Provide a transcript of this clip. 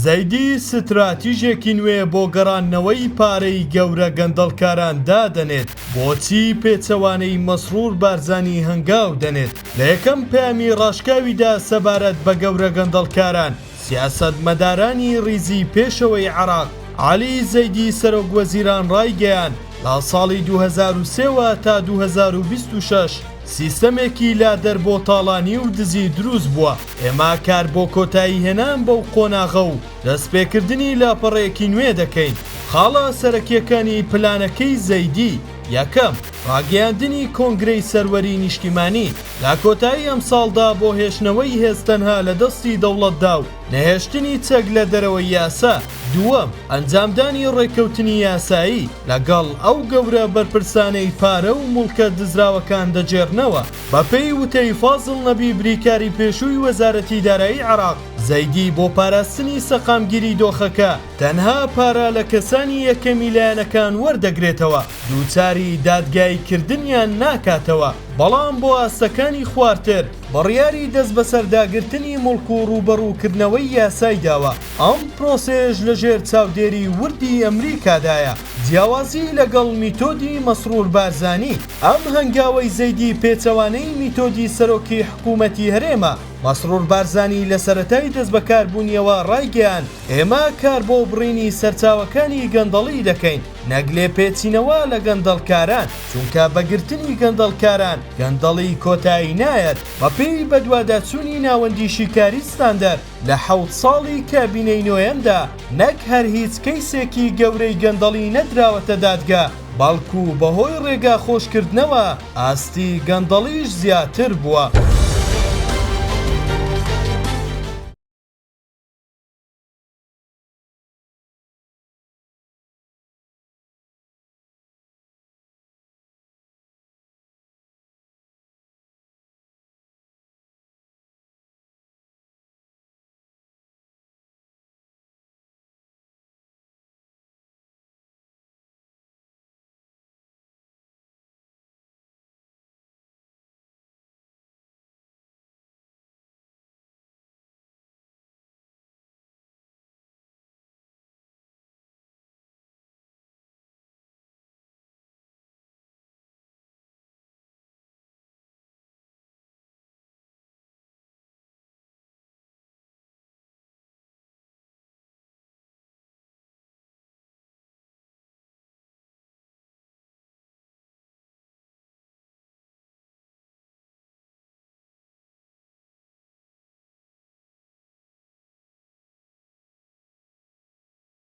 زەیدی ستراتیژێکی نوێ بۆ گەڕانەوەی پارەی گەورە گەندەڵکاران دادەنێت بۆچی پێچەوانەی مەسرور بارزانی هەنگاو دەنێت لە یەکەم پامی ڕاشکاویدا سەبارەت بە گەورە گەندەڵکاران سیاسەتمەدارانی ریزی پێشەوەی عێراق عەلی زەیدی سەرۆکوەزیران ڕایگەیان لە ساڵی 2023 تا 2026 سیستەمێکی لادەر بۆ تاڵانی و دزی دروست بووە. ئێمە کار بۆ کۆتایی هێنان بەو قۆناغە و دەستپێکردنی لاپەڕەیەکی نوێ دەکەین. خاڵە سەرەکیەکانی پلانەکەی زەیدی: یەکەم، ڕاگەیاندنی کۆنگرەی سەروەری نیشتیمانی لە کۆتایی ئەم ساڵدا بۆ هێشتنەوەی هێزتەنها لە دەستی دەوڵەتدا و نەهێشتنی چەک لە دەرەوەی یاسا. دووەم، ئەنجامدانی ڕێککەوتنی یاسایی لەگەڵ ئەو گەورە بەرپرسانەی پارە و موڵکە دزراوەکان دەجێڕنەوە. بەپێی وتەی فازڵ نەبی بریکاری پێشووی وەزارەتی دارایی عێراق، زەیدی بۆ پاراستنی سەقامگیری دۆخەکە تەنها پارە لە کەسانی یەکەمی لایەنەکان وەردەگرێتەوە، دووچاری دادگاییکردنیان ناکاتەوە، بەڵام بۆ ئاستەکانی خواردتر بڕیاری دەست بەسەرداگرتنی مڵک و ڕوبەڕووکردنەوەی یاسای داوە. ئەم پرۆسێژ لەژێر چاودێری وردی ئەمریکادایە، جیاوازی لەگەڵ میتۆدی مەسرور بارزانی. ئەم هەنگاوەی زەیدی پێچەوانەی میتۆدی سەرۆکی حکوومەتی هەرێمە مەسرور بارزانی لە سەرەتای دەست بەکاربوونیەوە ڕایگەیان: ئێمە کار بۆ بڕینی سەرچاوەکانی گەندەڵی دەکەین، نەک لێپێچینەوە لە گەندەڵکاران، چونکە بەگرتنی گەندەڵکاران گەندەڵی کۆتایی نایەت. بەپێی بەدواداچوونی ناوەندی شیکاریستاندەر لە 7 ساڵی کابینەی نوێیەمدا، نەک هەر هیچ کەیسێکی گەورەی گەندەڵی نەدراوەتە دادگا، بەڵکو بەهۆی ڕێگا خۆشکردنەوە ئاستی گەندەڵیش زیاتر بووە.